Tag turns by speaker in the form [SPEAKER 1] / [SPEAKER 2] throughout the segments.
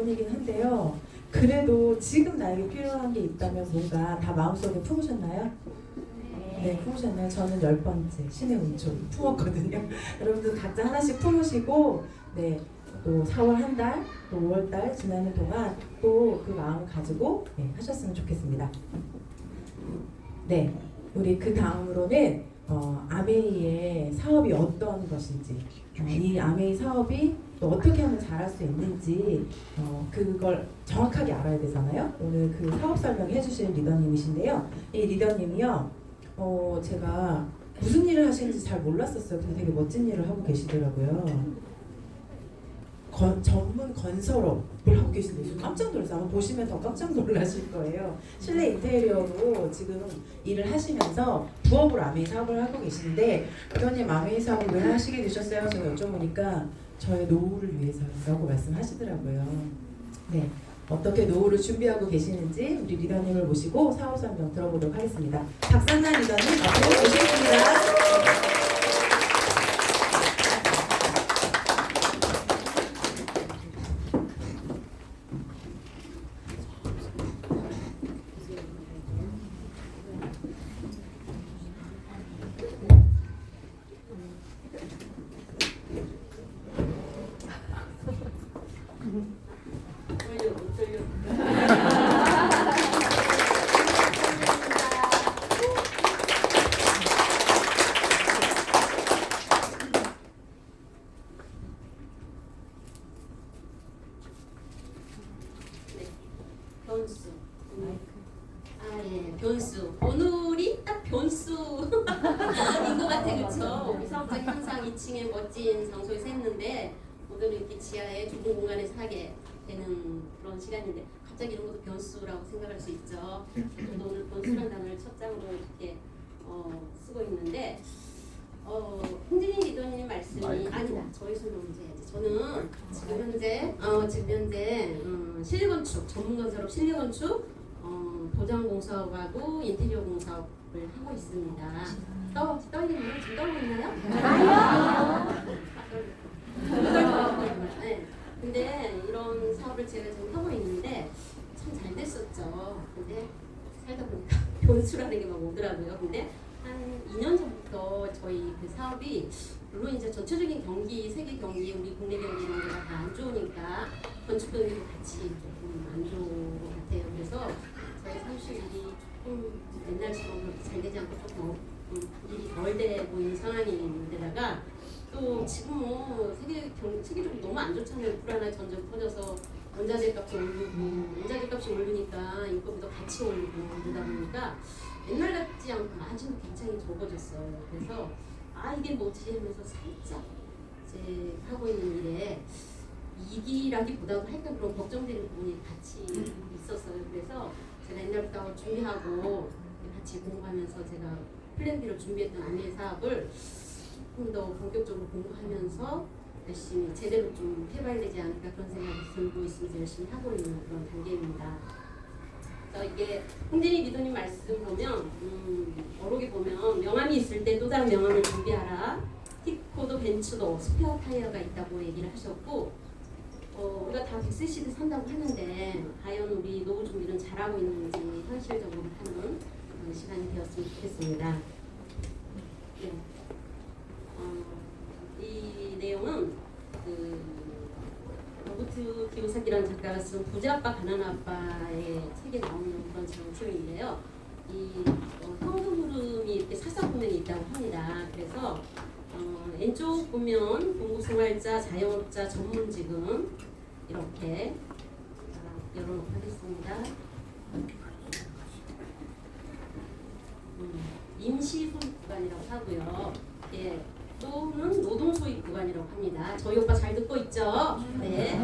[SPEAKER 1] 뿐이긴 한데요. 그래도 지금 나에게 필요한 게 있다면 뭔가 다 마음속에 품으셨나요? 네, 품으셨나요? 저는 10번째 신의 온천 품었거든요. 여러분들 각자 하나씩 품으시고 네, 또 4월 한 달, 또 5월 달 지나는 동안 또 그 마음을 가지고 네, 하셨으면 좋겠습니다. 네, 우리 그 다음으로는 아메이의 사업이 어떤 것인지, 이 아메이 사업이 또 어떻게 하면 잘할 수 있는지 그걸 정확하게 알아야 되잖아요. 오늘 그 사업 설명해 주실 리더님이신데요. 이 리더님이요, 제가 무슨 일을 하시는지 잘 몰랐었어요. 근데 되게 멋진 일을 하고 계시더라고요. 전문 건설업을 하고 계신데 저 깜짝 놀랐어요. 아마 보시면 더 깜짝 놀라실 거예요. 실내 인테리어로 지금 일을 하시면서 부업으로 아메이 사업을 하고 계신데 리더님 아메이 사업을 왜 하시게 되셨어요? 제가 여쭤보니까 저의 노후를 위해서라고 말씀하시더라고요. 네, 어떻게 노후를 준비하고 계시는지 우리 리더님을 모시고 사업 설명 들어보도록 하겠습니다. 박상란 리더님 앞으로 모시겠습니다.
[SPEAKER 2] 변수. 예, 변수. 오늘이 딱 변수인 것 같아, 그쵸? 우리 사업장이 항상 2층에 멋진 장소에서 했는데 오늘은 이렇게 지하에 좁은 공간에서 하게 되는 그런 시간인데 갑자기 이런 것도 변수라고 생각할 수 있죠. 저도 오늘 변수라는 단어를 첫 장으로 이렇게 쓰고 있는데 홍진희 리더님 말씀이 아니다. 저희 설명 먼저 해야지. 저는 지금 현재 실내건축 전문건설업 실내건축 도장공사업하고 인테리어 공사업을 하고 있습니다. 떨리나요? 지금 떨고 있나요? 아니요. 네. 근데 이런 사업을 제가 지금 하고 있는데 참 잘 됐었죠. 근데 살다 보니까 변수라는 게 막 오더라고요. 근데 한 2년 전부터 저희 그 사업이 물론 이제 전체적인 경기, 세계 경기, 우리 국내 경기 이런 데가 다 안 좋으니까 건축 경기도 같이 조금 안 좋은 것 같아요. 그래서 저희 사무실이 조금 옛날처럼 그렇게 잘 되지 않고 조금 일이 덜 돼 보이는 상황인데다가 또 지금 뭐 세계적으로 너무 안 좋잖아요. 우크라이나 전쟁 터져서 원자재 값이 오르고 원자재 값이 오르니까 인건비도 같이 오르고 그러다 보니까 옛날 같지 않고 마진도 굉장히 적어졌어요. 그래서 이게 뭐지 하면서 살짝 이제 하고 있는 일에 이기라기보다도 하여튼 그런 걱정되는 부분이 같이 있었어요. 그래서 제가 옛날부터 준비하고 같이 공부하면서 제가 플랜 B로 준비했던 아미의 사업을 조금 더 본격적으로 공부하면서 열심히 제대로 좀 해봐야 되지 않을까 그런 생각이 들고 있으면서 열심히 하고 있는 그런 단계입니다. 이게 홍진희 리더님 말씀 보면 어록에 보면 명함이 있을 때 또 다른 명함을 준비하라. 티코도 벤츠도 스페어 타이어가 있다고 얘기를 하셨고 우리가 다 100cc 산다고 하는데 과연 우리 노후 준비는 잘하고 있는지 현실적으로 하는 그런 시간이 되었으면 좋겠습니다. 네. 이 내용은 로버트 기요사키라는 작가가 쓴 부자아빠 가난아빠의 책에 나오는 그런 장소인데요. 이 현금 흐름이 이렇게 사사구면이 있다고 합니다. 그래서 왼쪽 보면 공부생활자, 자영업자, 전문직은 이렇게 열어놓고 하겠습니다. 임시소득 구간이라고 하고요. 예. 또는 노동소입 구간이라고 합니다. 저희 오빠 잘 듣고 있죠? 네.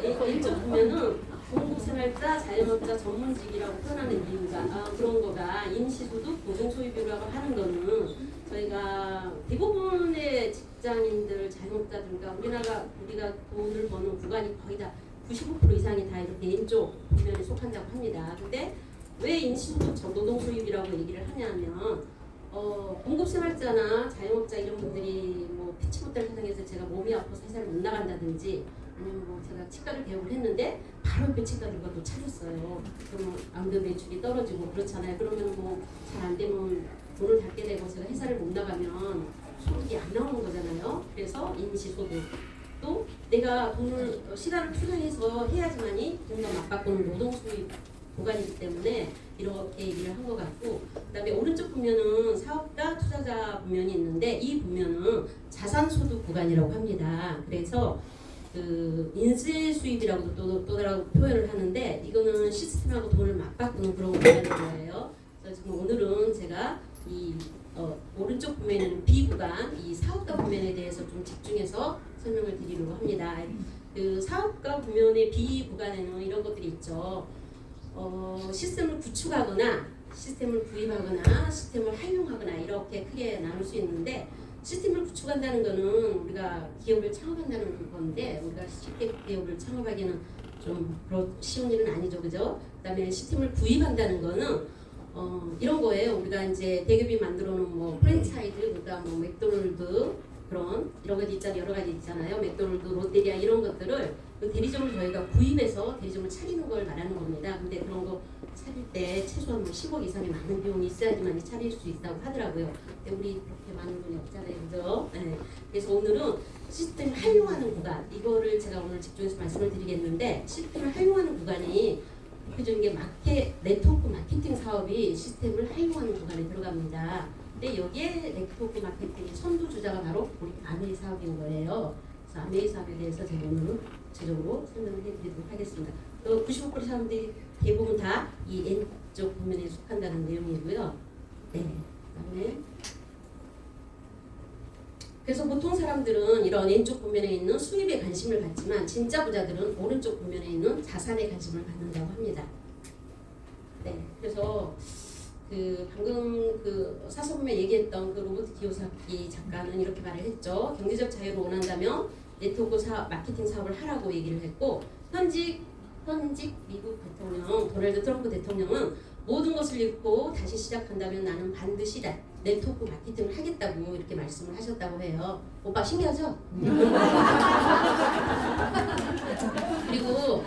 [SPEAKER 2] 네. 이쪽 보면은 공부생활자, 자영업자, 전문직이라고 표현하는 이유가 그런 거가 임시소득, 노동소입이라고 하는 거는 저희가 대부분의 직장인들, 자영업자들과 우리가 돈을 버는 구간이 거의 다 95% 이상이 다 이렇게 왼쪽 보면에 속한다고 합니다. 근데 왜 임시소득, 노동소입이라고 얘기를 하냐면 공급생활자나 자영업자 이런 분들이 뭐 피치 못할 상황에서 제가 몸이 아파서 회사를 못 나간다든지 아니면 뭐 제가 치과를 개업을 했는데 바로 그 치과 결과도 찾았어요. 그러면 아무래도 매출이 떨어지고 그렇잖아요. 그러면 뭐 잘 안 되면 돈을 닫게 되고 제가 회사를 못 나가면 소득이 안 나오는 거잖아요. 그래서 임시소득 또 내가 돈을 시간을 투자해서 해야지만이 돈과 맞바꾸는 노동 수입 보관이기 때문에 이렇게 얘기를 한 것 같고, 그다음에 오른쪽 보면은 사업가 투자자 분면이 있는데 이 분면은 자산소득 구간이라고 합니다. 그래서 그 인세 수입이라고도 또다라고 표현을 하는데 이거는 시스템하고 돈을 맞바꾸는 그런 구간인 거예요. 그래서 지금 오늘은 제가 이 오른쪽 부면에는 B 구간, 이 사업가 부면에 대해서 좀 집중해서 설명을 드리려고 합니다. 그 사업가 부면의 B 구간에는 이런 것들이 있죠. 시스템을 구축하거나 시스템을 구입하거나 시스템을 활용하거나 이렇게 크게 나눌 수 있는데, 시스템을 구축한다는 거는 우리가 기업을 창업한다는 건데 우리가 쉽게 기업을 창업하기는 좀 쉬운 일은 아니죠, 그죠? 그다음에 시스템을 구입한다는 거는 이런 거예요. 우리가 이제 대기업이 만들어놓은 뭐 프랜차이즈, 그러니까 뭐 맥도날드 그런 여러 가지 있잖아요. 맥도날드, 롯데리아 이런 것들을 그 대리점을 저희가 구입해서 대리점을 차리는 걸 말하는 겁니다. 근데 그런 거 차릴 때 최소한 뭐 10억 이상의 많은 비용이 있어야지만 차릴 수 있다고 하더라고요. 근데 우리 그렇게 많은 돈이 없잖아요, 그죠? 네. 그래서 오늘은 시스템을 활용하는 구간, 이거를 제가 오늘 집중해서 말씀을 드리겠는데, 시스템을 활용하는 구간이 대표적인 게 네트워크 마케팅 사업이 시스템을 활용하는 구간에 들어갑니다. 근데 여기에 네트워크 마케팅의 선두주자가 바로 우리 아메이 사업인 거예요. 그래서 아메이 사업에 대해서 제가 오늘은 구체적으로 설명을 해드리도록 하겠습니다. 95% 사람들이 대부분 다 이 N쪽 부면에 속한다는 내용이고요. 네, 그다음에 그래서 보통 사람들은 이런 왼쪽 부면에 있는 수입에 관심을 갖지만 진짜 부자들은 오른쪽 부면에 있는 자산에 관심을 갖는다고 합니다. 네, 그래서 그 방금 그 사서보면 얘기했던 그 로버트 기요사키 작가는 이렇게 말을 했죠. 경제적 자유를 원한다면 네트워크 사업, 마케팅 사업을 하라고 얘기를 했고, 현직 미국 대통령 도널드 트럼프 대통령은 모든 것을 잃고 다시 시작한다면 나는 반드시 네트워크 마케팅을 하겠다고 이렇게 말씀을 하셨다고 해요. 오빠 신기하죠? 그리고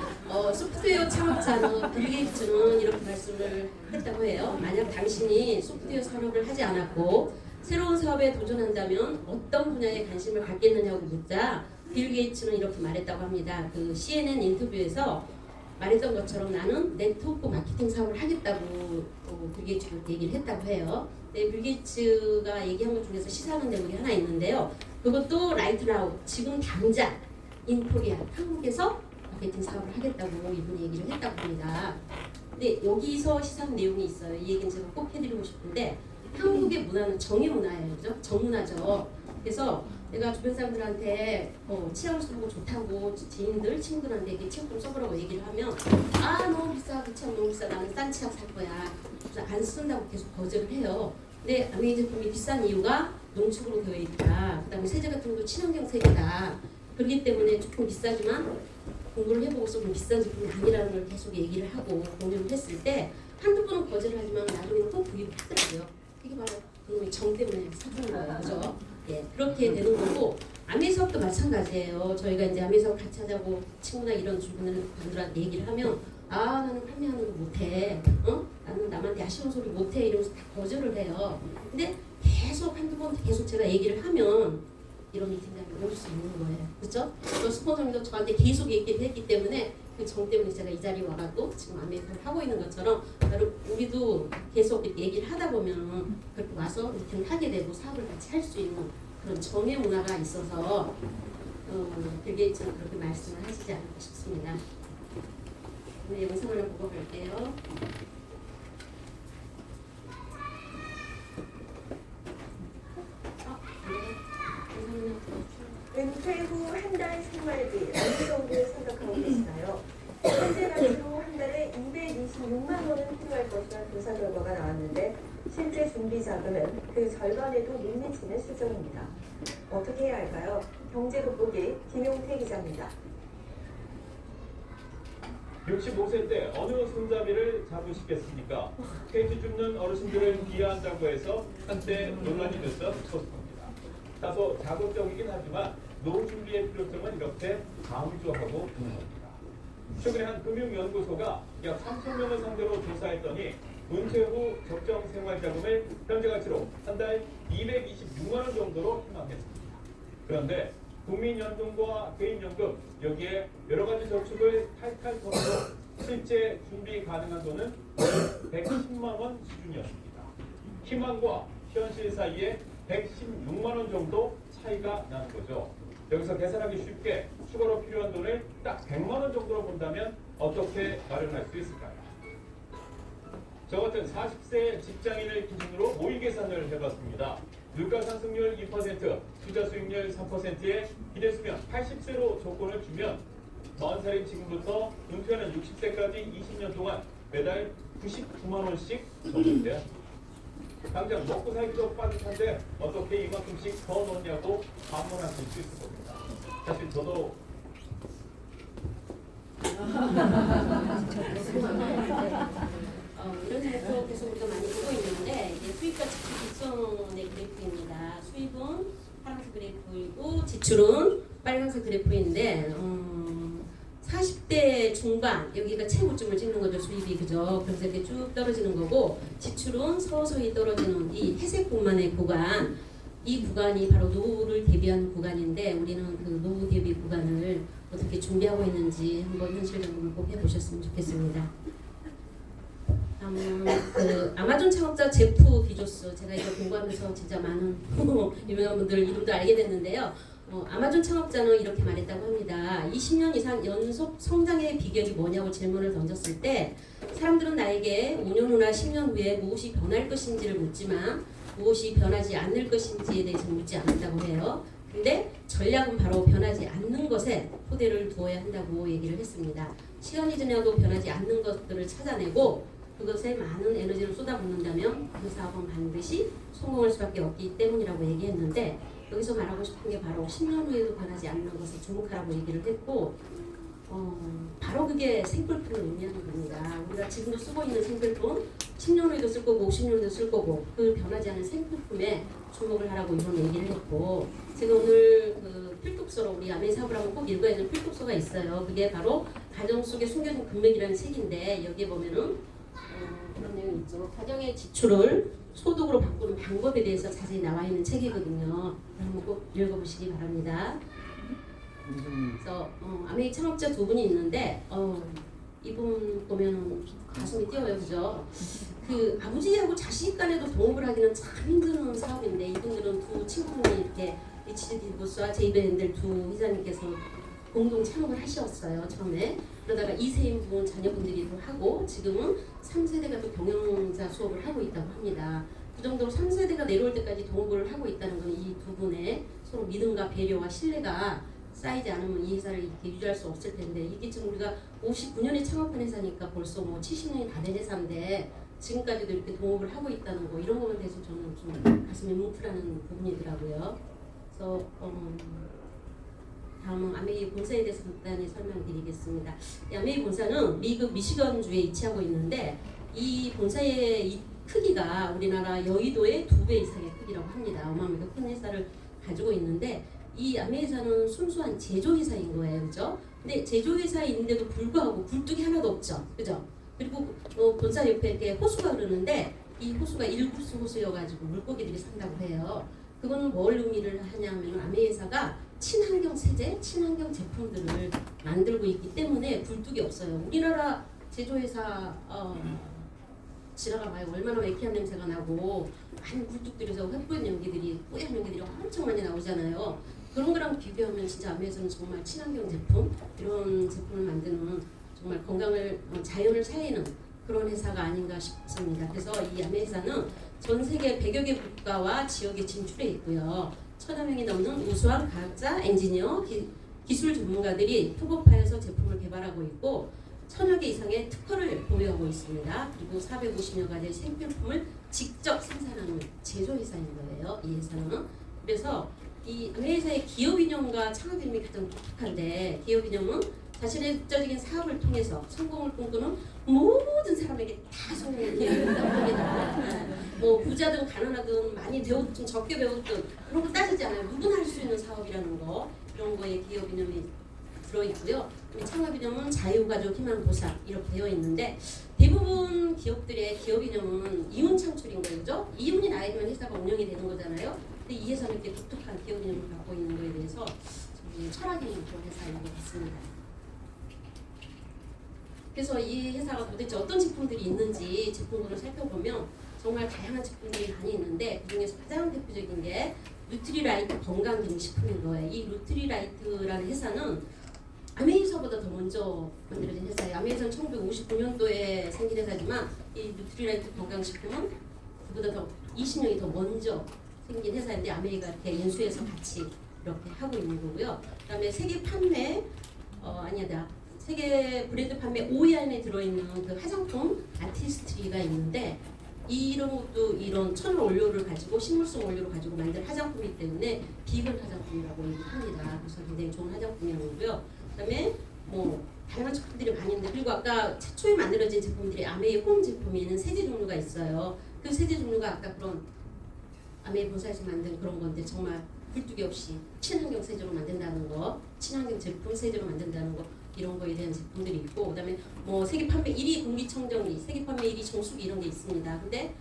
[SPEAKER 2] 소프트웨어 창업자는 빌 게이츠는 이렇게 말씀을 했다고 해요. 만약 당신이 소프트웨어 산업을 하지 않았고 새로운 사업에 도전한다면 어떤 분야에 관심을 갖겠느냐고 묻자 빌 게이츠는 이렇게 말했다고 합니다. 그 CNN 인터뷰에서 말했던 것처럼 나는 네트워크 마케팅 사업을 하겠다고 빌 게이츠가 얘기를 했다고 해요. 네, 빌 게이츠가 얘기한 것 중에서 시사하는 대목이 하나 있는데요. 그것도 라이트 나우, 지금 당장 인 코리아, 한국에서 마케팅 사업을 하겠다고 이분이 얘기를 했다고 합니다. 근데 여기서 시사하는 내용이 있어요. 이 얘기는 제가 꼭 해드리고 싶은데, 한국의 문화는 정의 문화예요, 그죠? 정문화죠. 그래서 내가 주변 사람들한테 치약을 쓰고 좋다고 지인들, 친구들한테 이렇게 치약 좀 써보라고 얘기를 하면 너무 비싸, 그 치약 너무 비싸, 나는 싼 치약 살 거야. 그래서 안 쓴다고 계속 거절을 해요. 근데 아메이 제품이 비싼 이유가 농축으로 되어 있다. 그 다음에 세제 같은 것도 친환경 세제다. 그렇기 때문에 조금 비싸지만 공부를 해보고서 비싼 제품이 아니라는 걸 계속 얘기를 하고 공유를 했을 때 한두 번은 거절을 하지만 나중에는 또 구입을 하더라고요. 이게 바로 그놈의 정 때문에 사주는 거예요. 그죠? 예, 그렇게 되는 거고, 아메이 사업도 마찬가지예요. 저희가 이제 아메이 사업 같이 하자고 친구나 이런 주변들한테 얘기를 하면 나는 판매하는 거 못해. 나는 남한테 아쉬운 소리 못해. 이러면서 다 거절을 해요. 근데 계속 한두 번 계속 제가 얘기를 하면 이런 미팅장에 올 수 있는 거예요. 그렇죠? 또 스폰서님도 저한테 계속 얘기를 했기 때문에 그 정 때문에 제가 이 자리에 와가지고 지금 아메이 사업을 하고 있는 것처럼 우리도 계속 이렇게 얘기를 하다 보면 그렇게 와서 미팅을 하게 되고 사업을 같이 할 수 있는 그런 정의 문화가 있어서 빌 게이츠는 그렇게 말씀을 하시지 않을까 싶습니다. 오늘 영상을 보고 갈게요.
[SPEAKER 3] 은퇴 후 한 달 생활비 어느 정도 생각하고 계시나요? 현재 가치로 한 달에 226만 원은 필요할 것이라는 조사 결과가 나왔는데 실제 준비 자금은 그 절반에도 못 미치는 수준입니다. 어떻게 해야 할까요? 경제 돋보기 김용태 기자입니다.
[SPEAKER 4] 65세 때 어느 손잡이를 잡으시겠습니까? 케이트 줍는 어르신들을 비하한다고 해서 한때 논란이 됐던 포스터입니다. 다소 자극적이긴 하지만 노후 준비의 필요성은 이렇게 강조하고 있는 겁니다. 최근에 한 금융연구소가 약 3,000명을 상대로 조사했더니 은퇴 후 적정 생활자금을 현재 가치로 한 달 226만 원 정도로 희망했습니다. 그런데 국민연금과 개인연금 여기에 여러 가지 저축을 탈탈 털어도 실제 준비 가능한 돈은 110만 원 수준이었습니다. 희망과 현실 사이에 116만 원 정도 차이가 나는 거죠. 여기서 계산하기 쉽게 추가로 필요한 돈을 딱 100만 원 정도로 본다면 어떻게 마련할 수 있을까요? 저 같은 40세 직장인을 기준으로 모의 계산을 해봤습니다. 물가 상승률 2%, 투자 수익률 3%에 기대수명 80세로 조건을 주면 40살인 지금부터 은퇴하는 60세까지 20년 동안 매달 99만 원씩 적립돼야 합니다. 당장 먹고 살기도 빠듯한데 어떻게 이만큼씩 더 넣냐고 반문하실 수 있을 겁니다. 사실 저도
[SPEAKER 2] 이런 자리도 계속 우리가 많이 보고 있는데 이제 수입과 지출 일선의 그래프입니다. 수입은 파란색 그래프이고 지출은 빨간색 그래프인데 40대 중반 여기가 최고점을 찍는 거죠. 수입이 그죠. 그래서 이렇게 쭉 떨어지는 거고 지출은 서서히 떨어지는 이 회색 공간의 구간 이 구간이 바로 노후를 대비한 구간인데 우리는 그 노후 대비 구간을 어떻게 준비하고 있는지 한번 현실 점검을 꼭 해보셨으면 좋겠습니다. 그 아마존 창업자 제프 비조스 제가 이거 공부하면서 진짜 많은 유명한 분들 이름도 알게 됐는데요. 아마존 창업자는 이렇게 말했다고 합니다. 20년 이상 연속 성장의 비결이 뭐냐고 질문을 던졌을 때 사람들은 나에게 5년 후나 10년 후에 무엇이 변할 것인지를 묻지만 무엇이 변하지 않을 것인지에 대해서 묻지 않는다고 해요. 근데 전략은 바로 변하지 않는 것에 토대를 두어야 한다고 얘기를 했습니다. 시간이 지나도 변하지 않는 것들을 찾아내고 그것에 많은 에너지를 쏟아붓는다면 그 사업은 반드시 성공할 수밖에 없기 때문이라고 얘기했는데 여기서 말하고 싶은 게 바로 10년 후에도 변하지 않는 것에 주목하라고 얘기를 했고 바로 그게 생필품을 의미하는 겁니다. 우리가 지금도 쓰고 있는 생필품 10년 후에도 쓸 거고 50년 후에도 쓸 거고 그 변하지 않는 생필품에 주목을 하라고 이런 얘기를 했고 제가 오늘 그 필독서로 우리 아메이 사업을 하면 꼭 읽어야 되는 필독서가 있어요. 그게 바로 가정 속에 숨겨진 금맥이라는 책인데 여기에 보면은 그런 내용이 있죠. 가정의 지출을 소득으로 바꾸는 방법에 대해서 자세히 나와 있는 책이거든요. 한번 꼭 읽어보시기 바랍니다. 그래서 아메이 창업자 두 분이 있는데 이분 보면 가슴이 뛰어요, 그죠? 그 아버지하고 자식 간에도 동업을 하기는 참 힘든 사업인데 이분들은 두 친구분이 이렇게 HDB부스와 제이밴들 두 회장님께서 공동 창업을 하셨어요 처음에. 그러다가 2세인 분 자녀분들이도 하고 지금은 3세대가 또 경영자 수업을 하고 있다고 합니다. 그 정도로 3세대가 내려올 때까지 동업을 하고 있다는 건 이 두 분의 서로 믿음과 배려와 신뢰가 쌓이지 않으면 이 회사를 이렇게 유지할 수 없을 텐데 이게 지금 우리가 59년에 창업한 회사니까 벌써 뭐 70년이 다 된 회사인데 지금까지도 이렇게 동업을 하고 있다는 거 이런 거에 대해서 저는 좀 가슴이 뭉클하는 부분이더라고요. 그래서 다음은 아메이 본사에 대해서 간단히 설명드리겠습니다. 이 아메이 본사는 미국 미시건주에 위치하고 있는데 이 본사의 이 크기가 우리나라 여의도의 2배 이상의 크기라고 합니다. 어마어마하게 큰 회사를 가지고 있는데 이 아메이 회사는 순수한 제조회사인 거예요. 그죠? 근데 제조회사인데도 불구하고 굴뚝이 하나도 없죠. 그죠? 그리고 본사 옆에 이렇게 호수가 흐르는데 이 호수가 일구수 호수여가지고 물고기들이 산다고 해요. 그거는 뭘 의미를 하냐면 아메이 회사가 친환경 세제, 친환경 제품들을 만들고 있기 때문에 굴뚝이 없어요. 우리나라 제조회사 지나가 봐요. 얼마나 매캐한 냄새가 나고 많은 굴뚝들에서 횃불 연기들이 뿌연 연기들이 엄청 많이 나오잖아요. 그런 거랑 비교하면 진짜 아메이에서는 정말 친환경 제품 이런 제품을 만드는 정말 건강을 자연을 살리는 그런 회사가 아닌가 싶습니다. 그래서 이 아메이 회사는 전 세계 100여 개 국가와 지역에 진출해 있고요. 1,000여 명이 넘는 우수한 과학자, 엔지니어, 기술 전문가들이 협업하여서 제품을 개발하고 있고 1,000여 개 이상의 특허를 보유하고 있습니다. 그리고 450여 가지의 생필품을 직접 생산하는 제조회사인 거예요. 이 회사는. 그래서 이 아메이 회사의 기업 이념과 창업 이념이 가장 독특한데 기업 이념은 자신의 독자적인 사업을 통해서 성공을 꿈꾸는 모든 사람에게 다 성공의 기회를 준다고 합니다. 뭐 부자든 가난하든 많이 배웠든 적게 배웠든 그런 거 따지지 않아요. 누구나 할 수 있는 사업이라는 거 이런 거에 기업 이념이 들어있고요. 창업 이념은 자유가족 희망 보상 이렇게 되어 있는데 대부분 기업들의 기업 이념은 이윤 창출인 거예요. 그죠? 이윤이 나야 되면 회사가 운영이 되는 거잖아요. 근데 이 회사는 이렇게 독특한 기업 이념을 갖고 있는 거에 대해서 철학이 있는 그런 회사인 것 같습니다. 그래서 이 회사가 도대체 어떤 제품들이 있는지 제품군을 살펴보면 정말 다양한 제품들이 많이 있는데 그중에서 가장 대표적인 게 누트리라이트 건강기능식품인 거예요. 이 누트리라이트라는 회사는 아메이서보다 더 먼저 만들어진 회사예요. 아메이서는 1959년도에 생긴 회사지만 이 누트리라이트 건강식품은 그보다 더 20년이 더 먼저 생긴 회사인데 아메이가 이렇게 인수해서 같이 이렇게 하고 있는 거고요. 그다음에 세계 판매 세계 브랜드 판매 5위 안에 들어있는 그 화장품 아티스트리가 있는데 이런 것도 이런 천연 원료를 가지고 식물성 원료를 가지고 만든 화장품이기 때문에 비건 화장품이라고 얘기합니다. 그래서 굉장히 좋은 화장품이고요. 그다음에 뭐 다양한 제품들이 많이 있는데 그리고 아까 최초에 만들어진 제품들이 아메이 홈 제품에는 세제 종류가 있어요. 그 세제 종류가 아까 그런 아메이 본사에서 만든 그런 건데 정말 굴뚝이 없이 친환경 세제로 만든다는 거, 친환경 제품 세제로 만든다는 거 이런 거에 대한 제품들이 있고 그다음에 뭐 세계 판매 1위 공기청정기, 세계 판매 1위 정수기 이런 게 있습니다. 근데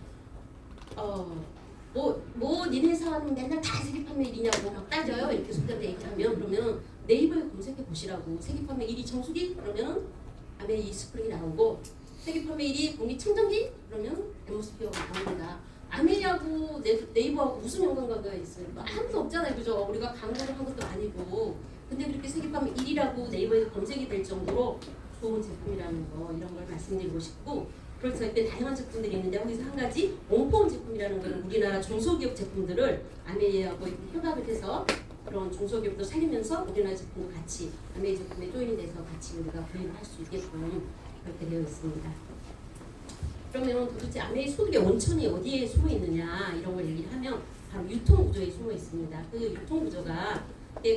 [SPEAKER 2] 뭐 니네 회사는 맨날 다 세계 판매 1위냐고 막 따져요. 이렇게 소비자한테 얘기하면 그러면 네이버에 검색해 보시라고. 세계 판매 1위 정수기 그러면 아메이 스프링이 나오고 세계 판매 1위 공기청정기 그러면 엠모스피어가 나옵니다. 아메이하고 네이버하고 무슨 연관관계가 있어요? 뭐 아무도 없잖아요, 그죠? 우리가 광고를 한 것도 아니고. 근데 그렇게 세계 판매 1위라고 네이버에 검색이 될 정도로 좋은 제품이라는 거 이런 걸 말씀드리고 싶고. 그래서 이때 다양한 제품들이 있는데 여기서 한 가지 옹포원 제품이라는 거는 우리나라 중소기업 제품들을 아메이하고 협업을 해서 그런 중소기업도 살리면서 우리나라 제품도 같이 아메이 제품에 조인이 돼서 같이 우리가 구입을 할 수 있게끔 그렇게 되어 있습니다. 그러면 도대체 아메이 소득의 원천이 어디에 숨어 있느냐 이런 걸 얘기를 하면 바로 유통 구조에 숨어 있습니다. 그 유통 구조가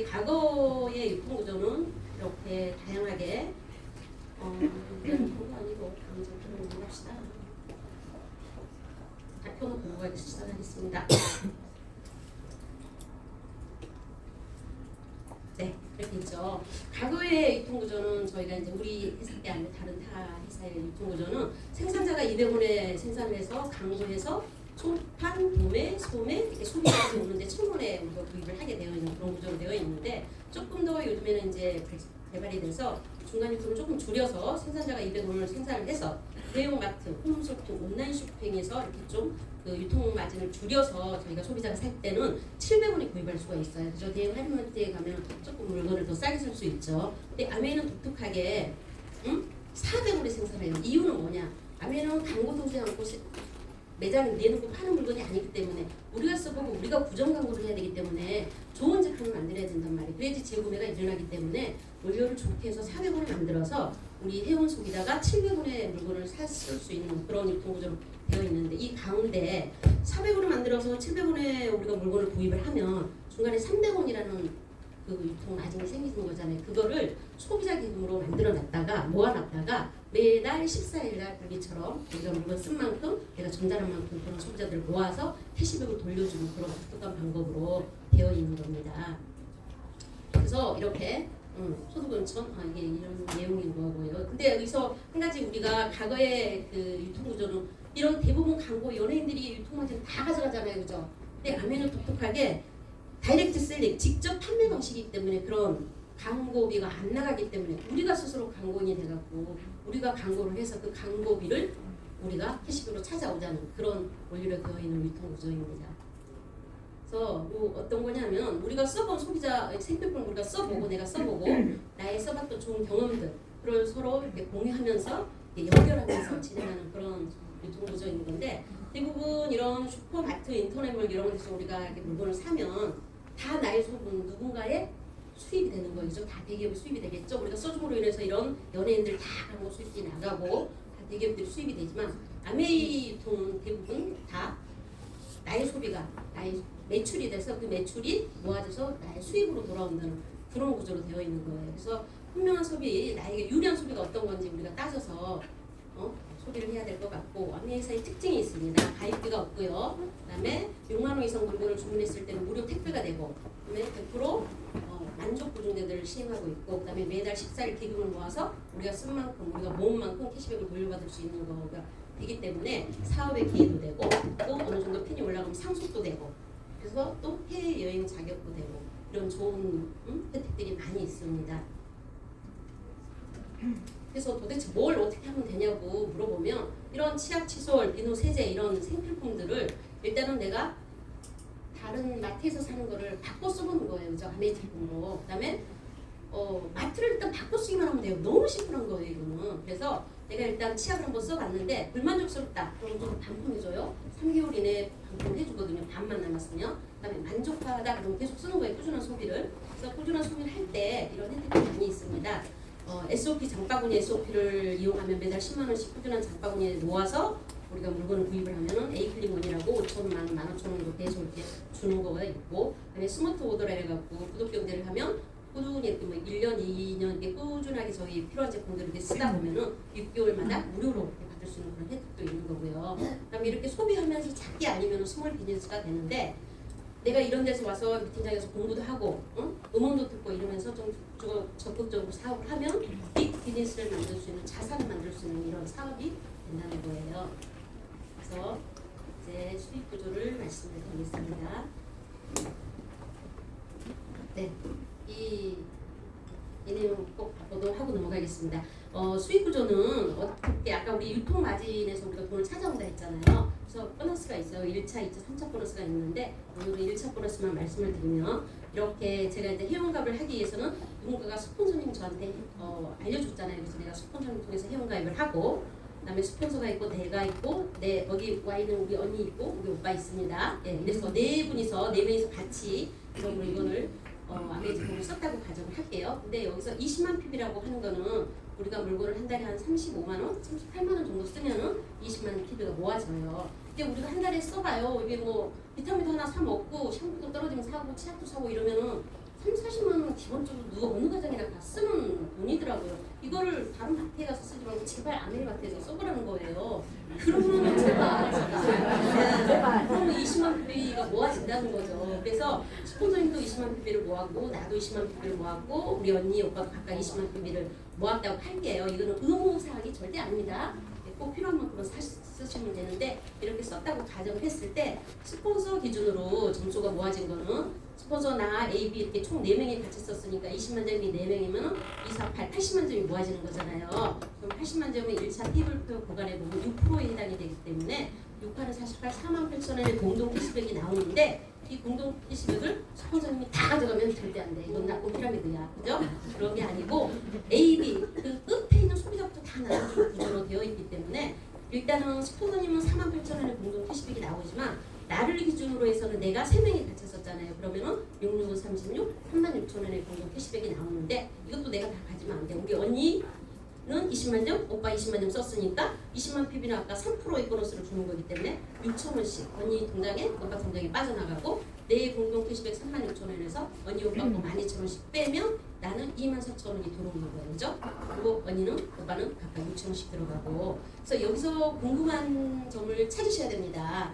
[SPEAKER 2] 과거의 유통 구조는 이렇게 다양하게 그런 거 아니고 다음 장표를 합시다. 발표는 공부가 시작하겠습니다. 네, 이렇게 있죠. 과거의 유통구조는 저희가 이제 우리 회사가 아니라 다른 타 회사의 유통구조는 생산자가 200원에 생산을 해서 강조해서 총판, 도매, 소매 이렇게 소비자까지 오는데 1000원에 우리가 구입을 하게 되어 있는 그런 구조로 되어 있는데 조금 더 요즘에는 이제 개발이 돼서 중간 유통을 조금 줄여서 생산자가 200원을 생산을 해서 대형마트, 홈쇼핑, 온라인 쇼핑에서 이렇게 좀 그 유통 마진을 줄여서 저희가 소비자가 살 때는 700원에 구입할 수가 있어요. 그죠? 대형 할인마트에 가면 조금 물건을 더 싸게 살 수 있죠. 근데 아메이는 독특하게 400원에 생산해요. 이유는 뭐냐? 아메이는 광고 도지 않고 매장에 내놓고 파는 물건이 아니기 때문에 우리가 써보고 우리가 부정 광고를 해야 되기 때문에 좋은 제품을 만들어야 된단 말이에요. 그래야지 재구매가 일어나기 때문에 원료를 좋게 해서 400원을 만들어서 우리 회원 소비자가 700원의 물건을 살 수 있는 그런 유통구조로 되어 있는데 이 가운데 400원을 만들어서 700원에 우리가 물건을 구입을 하면 중간에 300원이라는 그 유통 마진이 생기는 거잖아요. 그거를 소비자 기금으로 만들어 놨다가 모아놨다가 매달 14일날 여기처럼 우리가 물건 쓴 만큼 내가 전달한 만큼 그런 소비자들을 모아서 캐시백을 돌려주는 그런 독특한 방법으로 되어 있는 겁니다. 그래서 이렇게 소득원천 이게 이런 내용인 거고요. 근데 여기서 한 가지 우리가 과거의 그 유통구조는 이런 대부분 광고 연예인들이 유통마진 다 가져가잖아요, 그죠? 근데 아메는 독특하게 다이렉트 셀링, 직접 판매 방식이기 때문에 그런 광고비가 안 나가기 때문에 우리가 스스로 광고인이 돼갖고 우리가 광고를 해서 그 광고비를 우리가 캐시백으로 찾아오자는 그런 원리로 되어 있는 유통구조입니다. 그래서 뭐 어떤 거냐면 우리가 써본 소비자 생필품을 우리가 써보고 내가 써보고 나의 써봤던 좋은 경험들 그걸 서로 이렇게 공유하면서 이렇게 연결하면서 진행하는 그런 유통구조인 건데 대부분 이런 슈퍼마트, 인터넷몰 이런 데서 우리가 이렇게 물건을 사면 다 나의 소분 누군가의 수입이 되는 거죠. 다 대기업의 수입이 되겠죠. 우리가 써줌으로 인해서 이런 연예인들 다 광고 수입이 나가고 다 대기업들이 수입이 되지만 아메이 유통은 대부분 다 나의 소비가 나의 매출이 돼서 그 매출이 모아져서 나의 수입으로 돌아온다는 그런 구조로 되어 있는 거예요. 그래서 현명한 소비, 나에게 유리한 소비가 어떤 건지 우리가 따져서 소비를 해야 될 것 같고, 어느 회사의 특징이 있습니다. 가입비가 없고요. 그다음에 6만 원 이상 물건을 주문했을 때는 무료 택배가 되고, 그다음에 100% 만족 보증제도를 시행하고 있고, 그다음에 매달 14일 기금을 모아서 우리가 쓴 만큼, 우리가 모은 만큼 캐시백을 돌려받을 수 있는 거가 되기 때문에 사업의 기회도 되고, 또 어느 정도 핀이 올라가면 상속도 되고, 그래서 또 해외 여행 자격도 되고, 이런 좋은 혜택들이 많이 있습니다. 그래서 도대체 뭘 어떻게 하면 되냐고 물어보면, 이런 치약, 칫솔, 비누, 세제 이런 생필품들을 일단은 내가 다른 마트에서 사는 거를 바꿔 써보는 거예요. 그죠? 아메리카노로. 그다음에 마트를 일단 바꿔 쓰기만 하면 돼요. 너무 심플한 거예요, 이거는. 그래서 내가 일단 치약을 한번 써봤는데 불만족스럽다. 그럼 좀 반품해줘요. 3개월 이내에 반품해주거든요. 반만 남았으면. 그다음에 만족하다. 그러면 계속 쓰는 거예요. 꾸준한 소비를. 그래서 꾸준한 소비를 할 때 이런 혜택이 많이 있습니다. SOP 장바구니 SOP를 이용하면 매달 10만 원씩 꾸준한 장바구니에 모아서 우리가 물건을 구입을 하면은 에이클링원이라고 5천만 원, 15,000원도 계속 이렇게 주는 거가 있고, 그다음에 스마트 오더라 해갖고 구독 경제를 하면 꾸준히 이렇게 뭐 1년, 2년 이렇게 꾸준하게 저희 필요한 제품들을 이렇게 쓰다 보면은 6개월마다 무료로 이렇게 받을 수 있는 그런 혜택도 있는 거고요. 그다음에 이렇게 소비하면서 작게 아니면 스몰 비즈니스가 되는데, 내가 이런 데서 와서 미팅장에서 공부도 하고 음원도 듣고 이러면서 좀 적극적으로 사업을 하면 빅 비즈니스를 만들 수 있는, 자산을 만들 수 있는 이런 사업이 된다는 거예요. 그래서 이제 수익 구조를 말씀을 드리겠습니다. 네, 이 내용 꼭 보도록 하고 넘어가겠습니다. 수익 구조는 어떻게, 아까 우리 유통 마진에서 우리가 돈을 찾아온다 했잖아요. 그래서 보너스가 있어요. 1차, 2차, 3차 보너스가 있는데, 오늘은 1차 보너스만 말씀을 드리면, 이렇게 제가 이제 회원가입을 하기 위해서는 누군가가 스폰서님 저한테 알려줬잖아요. 그래서 내가 스폰서님 통해서 회원가입을 하고, 그다음에 스폰서가 있고 내가 있고, 여기 와 있는 우리 언니 있고 우리 오빠 있습니다. 예, 그래서 네 명이서 같이 이거를 아메리카노를 썼다고 가정을 할게요. 근데 여기서 20만 PB라고 하는 거는 우리가 물건을 한 달에 한 35만 원, 38만 원 정도 쓰면은 20만 PB가 모아져요. 근데 우리가 한 달에 써봐요. 이게 뭐 비타민도 하나 사 먹고 샴푸도 떨어지면 사고 치약도 사고 이러면은 30, 40만 원 기본적으로 누가 어느 가정이나 다 쓰는 돈이더라고요. 이거를 다른 마트에 가서 쓰지 말고 제발 아메리카노에서 써보라는 거예요. 그러면 제발 그러면 20만 PB가 모아진다는 거죠. 그래서 스폰서님도 20만 PB를 모았고, 나도 20만 PB를 모았고, 우리 언니 오빠도 각각 20만 PB를 모았다고 할게요. 이거는 의무사항이 절대 아닙니다. 꼭 필요한 만큼은 쓰시면 되는데, 이렇게 썼다고 가정을 했을 때 스폰서 기준으로 점수가 모아진 거는, 스폰서 나 A, B 이렇게 총 4명이 같이 썼으니까 20만 점이 4명이면 2, 4, 8, 80만 점이 모아지는 거잖아요. 그럼 80만 점은 1차 테이블표 구간에 보면 6%에 해당이 되기 때문에 6, 8은 48, 4만 8천 원의 공동 캐시백이 나오는데, 이 공동 캐시백을 스폰서님이 다 가져가면 절대 안 돼. 이건 나쁜 피라미드야. 그죠? 그런 게 아니고 A, B 그 끝에 있는 소비자부터 다 나눠주는 구조로 되어 있기 때문에, 일단은 스폰서님은 4만 8천 원의 공동 캐시백이 나오지만 나를 기준으로 해서는 내가 3명이 같이 썼잖아요. 그러면은 6, 6, 36, 3만 6천 원의 공동 캐시백이 나오는데, 이것도 내가 다 가지면 안 돼. 우리 언니는 20만 점, 오빠 20만 점 썼으니까 20만 PB는 아까 3%의 보너스를 주는 거기 때문에 6천 원씩 언니 통장에, 오빠 통장에 빠져나가고, 내 공동 캐시백 3만 6천 원에서 언니 오빠 거 12,000원씩 빼면 나는 24,000원이 들어오는 거예요. 그죠? 그리고 언니는, 오빠는 각각 6,000원씩 들어가고. 그래서 여기서 궁금한 점을 찾으셔야 됩니다.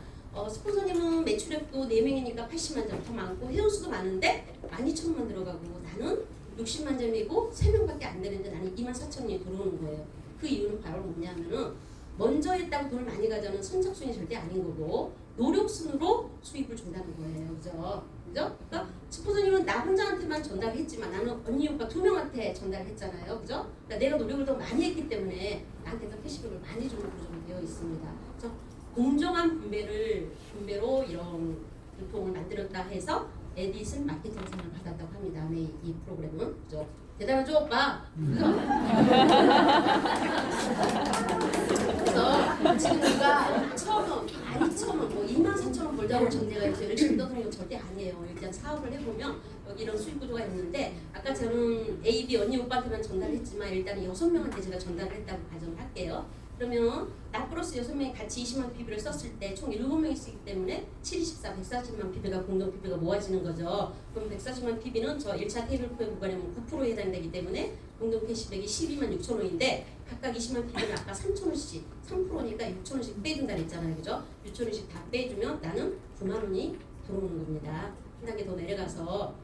[SPEAKER 2] 스폰서님은 매출액도 4명이니까 80만 점 더 많고, 회원수도 많은데 12,000원만 들어가고, 나는 60만 점이고 3명밖에 안 되는데 나는 24,000원이 들어오는 거예요. 그 이유는 바로 뭐냐면은, 먼저 했다고 돈을 많이 가져는 선착순이 절대 아닌 거고, 노력순으로 수입을 준다는 거예요. 그죠? 그러니까 스폰서님은 나 혼자한테만 전달을 했지만 나는 언니 오빠 2명한테 전달을 했잖아요. 그죠? 그러니까 내가 노력을 더 많이 했기 때문에 나한테 더 캐시백을 많이 주는 구조로 되어 있습니다. 그래서 공정한 분배로 이런 유통을 만들었다 해서 에디슨 마케팅상을 받았다고 합니다. 이 프로그램은. 그죠? 대단하죠, 오빠? 그죠? 그래서 지금 우리가 1,000원, 2,000원, 뭐 24,000원 벌자고 전제가 있어요. 열심히 떠드는 건 절대 아니에요. 일단 사업을 해보면 여기 이런 수익 구조가 있는데, 아까 저는 A, B 언니 오빠한테만 전달했지만 일단 6명한테 제가 전달을 했다고 가정을 할게요. 그러면 나 플러스 6명이 같이 20만 PB를 썼을 때 총 7명이 쓰기 때문에 7, 24, 140만 PB가 공동 PB가 모아지는 거죠. 그럼 140만 PB는 저 1차 테이블표에 구간이면 9%에 해당되기 때문에 공동 캐시백이 12만 6천 원인데 각각 20만 PB는 아까 3천 원씩 3%니까 6천 원씩 빼준다 그랬잖아요. 그죠? 6천 원씩 다 빼주면 나는 9만 원이 들어오는 겁니다. 한 단계 더 내려가서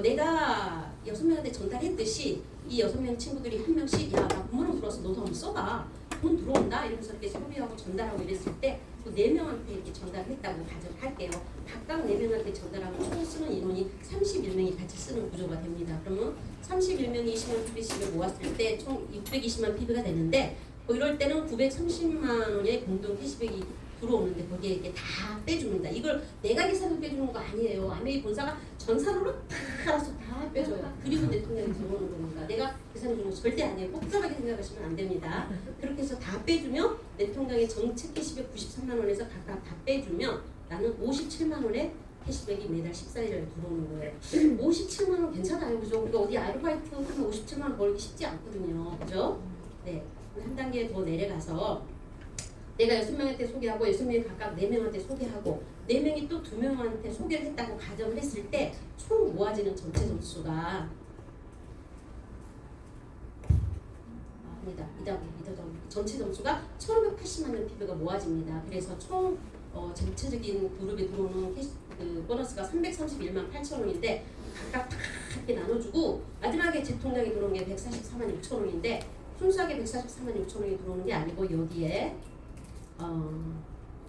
[SPEAKER 2] 내가 6명한테 전달했듯이 이 6명 친구들이 한 명씩 야, 나 9만 원 들어왔어. 너도 한번 써봐. 돈 들어온다. 이러면서 이렇게 소비하고 전달하고 이랬을 때 그 4명한테 이렇게 전달했다고 가정할게요. 각각 4명한테 전달하면 총 쓰는 인원이 31명이 같이 쓰는 구조가 됩니다. 그러면 31명이 20만 PB씩을 모았을 때 총 620만 PB가 되는데 이럴 때는 930만 원의 공동 캐시백이 들어오는데 거기에 이렇게 다 빼줍니다. 이걸 내가 계산을 빼주는 거 아니에요. 아메이 본사가 전산으로 다 알아서 다 빼줘요. 그리고 대통령이 들어오는 겁니다. 내가 계산해 주는 거 절대 아니에요. 복잡하게 생각하시면 안 됩니다. 그렇게 해서 다 빼주면 대통령의 정책 캐시백 93만 원에서 각각 다 빼주면 나는 57만 원의 캐시백이 매달 14일에 들어오는 거예요. 57만 원 괜찮아요. 그죠? 우리가 어디 아르바이트 하면 57만 원 벌기 쉽지 않거든요. 그죠? 네. 한 단계 더 내려가서 내가 6명한테 소개하고 6명이 각각 4명한테 소개하고 4명이 또 2명한테 소개를 했다고 가정을 했을 때 총 모아지는 전체 점수가 아니다. 전체 점수가 1580만 원 PB가 모아집니다. 그래서 총 전체적인 그룹에 들어오는 그 보너스가 331만 8천 원인데 각각 다 이렇게 나눠주고 마지막에 제통장에 들어오는 게 144만 6천 원인데 순수하게 144만 6천 원이 들어오는 게 아니고 여기에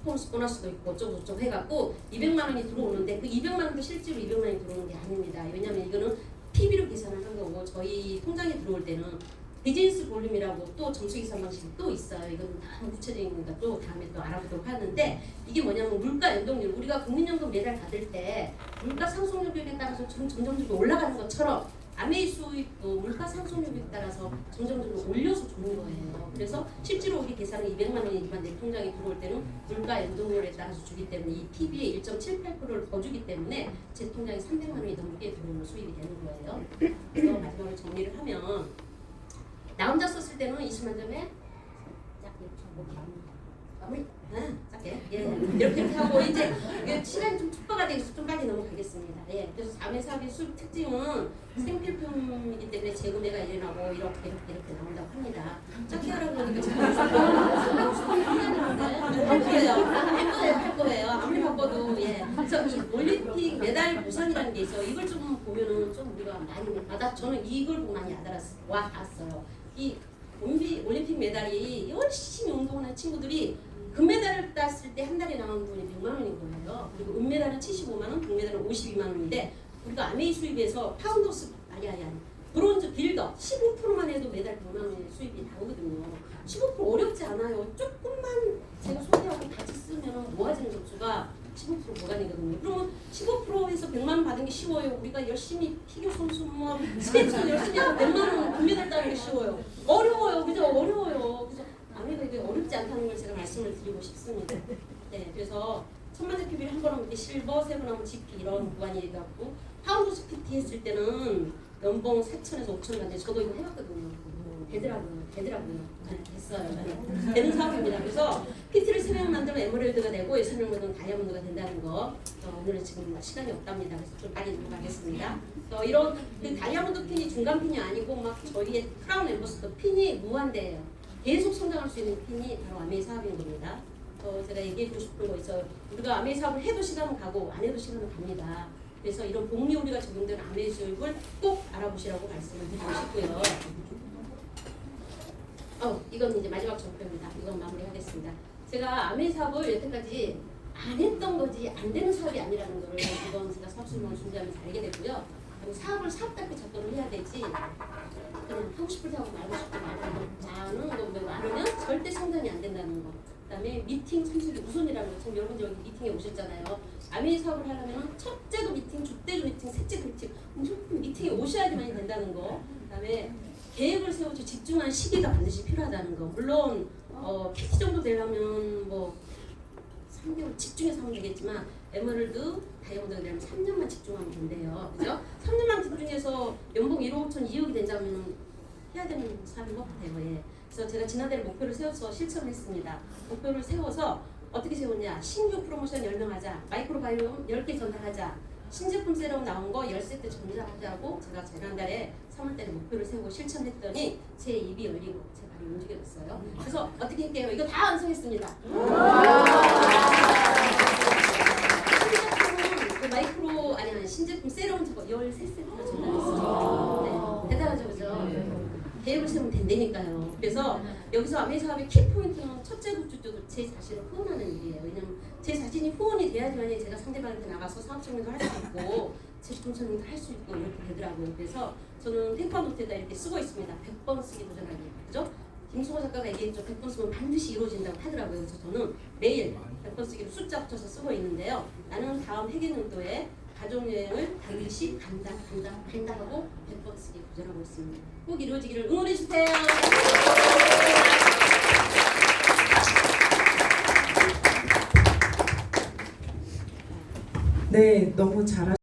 [SPEAKER 2] 보너스도 있고 어쩌고저쩌고 해갖고 200만 원이 들어오는데 그 200만 원도 실제로 200만 원이 들어오는 게 아닙니다. 왜냐하면 이거는 PB로 계산을 한 거고 저희 통장에 들어올 때는 비즈니스 볼륨이라고 또 점수계산 방식이 또 있어요. 이건 다 구체적인 거니까 또 다음에 또 알아보도록 하는데 이게 뭐냐면 물가 연동률 우리가 국민연금 매달 받을 때 물가 상승률에 따라서 점점점 올라가는 것처럼 아메이 수입도 물가 상승률에 따라서 점점점 올려서 주는 거예요. 그래서 실제로 우리 계산은 200만 원이지만 내 통장에 들어올 때는 물가 연동률에 따라서 주기 때문에 이 PB의 1.78%를 더 주기 때문에 제 통장에 300만 원이 넘게 들어오는 수입이 되는 거예요. 그래서 마지막으로 정리를 하면 나 혼자 썼을 때는 20만 점에 작게 작게 이렇게 하고 이제 시간이 좀 촉박하게 돼서 좀 빨리 넘어가겠습니다. 예, 그래서 4매 사업의 수입 특징은 생필품이기 때문에 재구매가 일어나고 이렇게 나온다고 합니다. 작게 하라고 하니까 할 거예요. 아무리 바꿔도 예. 그래서 이 올림픽 메달 보상이라는 게 있어요. 이걸 좀 보면은 좀 우리가 많이 저는 이걸 보고 많이 와닿았어요. 이 올림픽 메달이 열심히 운동하는 친구들이 금메달을 땄을 때 한 달에 나오는 돈이 100만 원인 거예요. 그리고 은메달은 75만 원, 동메달은 52만 원인데 우리가 아메이 수입에서 파운더스 아니 브론즈 빌더 15%만 해도 매달 100만 원의 수입이 나오거든요. 15% 어렵지 않아요. 조금만 제가 소개하고 같이 쓰면 모아지는 점수가 15% 보관이거든요. 그러면 15%에서 100만 원 받은 게 쉬워요. 우리가 열심히 피겨 선수 뭐 스케이트 열심히 해서 100만 원 금메달 따는 게 쉬워요. 어려워요. 그죠? 어려워요. 그래서 아무래도 이게 어렵지 않다는 걸 제가 말씀을 드리고 싶습니다. 네, 그래서 첫 번째 PB를 한 번 하면 실버, 세 번 하면 GP 이런 구간이 돼갖고 파운드 PT 했을 때는 연봉 4천에서 5천 간데 저도 이거 해봤거든요. 되더라고요. 네, 됐어요. 네. 되는 사업입니다. 그래서 PT를 3명 만들면 에메랄드가 되고 6명 만들면 다이아몬드가 된다는 거. 오늘은 지금 시간이 없답니다. 그래서 좀 빨리 넘어가겠습니다. 이런 그 다이아몬드 핀이 중간 핀이 아니고 막 저희의 크라운 엠버서더 핀이 무한대예요. 계속 성장할 수 있는 핀이 바로 아메이 사업인 겁니다. 제가 얘기해주고 싶은 거 있어요. 우리가 아메이 사업을 해도 시간은 가고 안 해도 시간은 갑니다. 그래서 이런 복리오리가 적용된 아메이 수입을 꼭 알아보시라고 말씀을 드리고 싶고요. 이건 이제 마지막 정표입니다. 이건 마무리하겠습니다. 제가 아메이 사업을 여태까지 안 했던 거지 안 되는 사업이 아니라는 거를 이번 제가 사업실험을 준비하면서 알게 됐고요. 사업을 사업답게 접근을 해야 되지 그냥 하고 싶을 때 하고 말고 싶을 때 말고 하는 거 많으면 절대 성장이 안 된다는 거. 그다음에 미팅 참석이 우선이라는 거. 지금 여러분들 여기 미팅에 오셨잖아요. 아메이 사업을 하려면 첫째도 미팅, 둘째도 미팅, 셋째도 미팅 무조건 미팅에 오셔야지만 된다는 거. 그다음에 계획을 세우고 집중한 시기가 반드시 필요하다는 거. 물론 PT 정도 되려면 뭐 3개월 집중해서 하면 되겠지만 에메랄드, 다이아몬드가 되려면 3년만 집중하면 된대요. 그죠? 3년만 집중해서 연봉 1억 5천 2억이 된다면 해야 되는 사업인 것 같아요. 예. 그래서 제가 지난달에 목표를 세워서 실천을 했습니다. 목표를 세워서 어떻게 세웠냐? 신규 프로모션 10명 하자. 마이크로바이옴 10개 전달하자. 신제품 세럼 나온 거 10세트 전달하자고 제가 지난달에 3월달에 목표를 세우고 실천했더니 제 입이 열리고 제 발이 움직여졌어요. 그래서 어떻게 할게요? 이거 다 완성했습니다. 신제품 그 마이크로 아니 신제품 세럼 저거 13세트나 전달했어요. 네, 대단하죠, 그죠? 계획을 세우면 된다니까요. 그래서 여기서 아메이 사업의 키포인트는 첫째 국주도 제 자신을 후원하는 일이에요. 왜냐면 제 자신이 후원이 돼야지만 제가 상대방한테 나가서 사업 정리도 할 수 있고 제품 설명도 할 수 있고 이렇게 되더라고요. 그래서 저는 페이퍼노트에다 이렇게 쓰고 있습니다. 100번 쓰기 도전하기. 그죠? 김수호 작가가 얘기했죠. 100번 쓰면 반드시 이루어진다고 하더라고요. 그래서 저는 매일 100번 쓰기로 숫자 붙여서 쓰고 있는데요. 나는 다음 회계년도에 가족여행을 반드시 간다 하고 100번 쓰기 도전하고 있습니다. 꼭 이루어지기를 응원해 주세요.
[SPEAKER 1] 네, 너무 잘하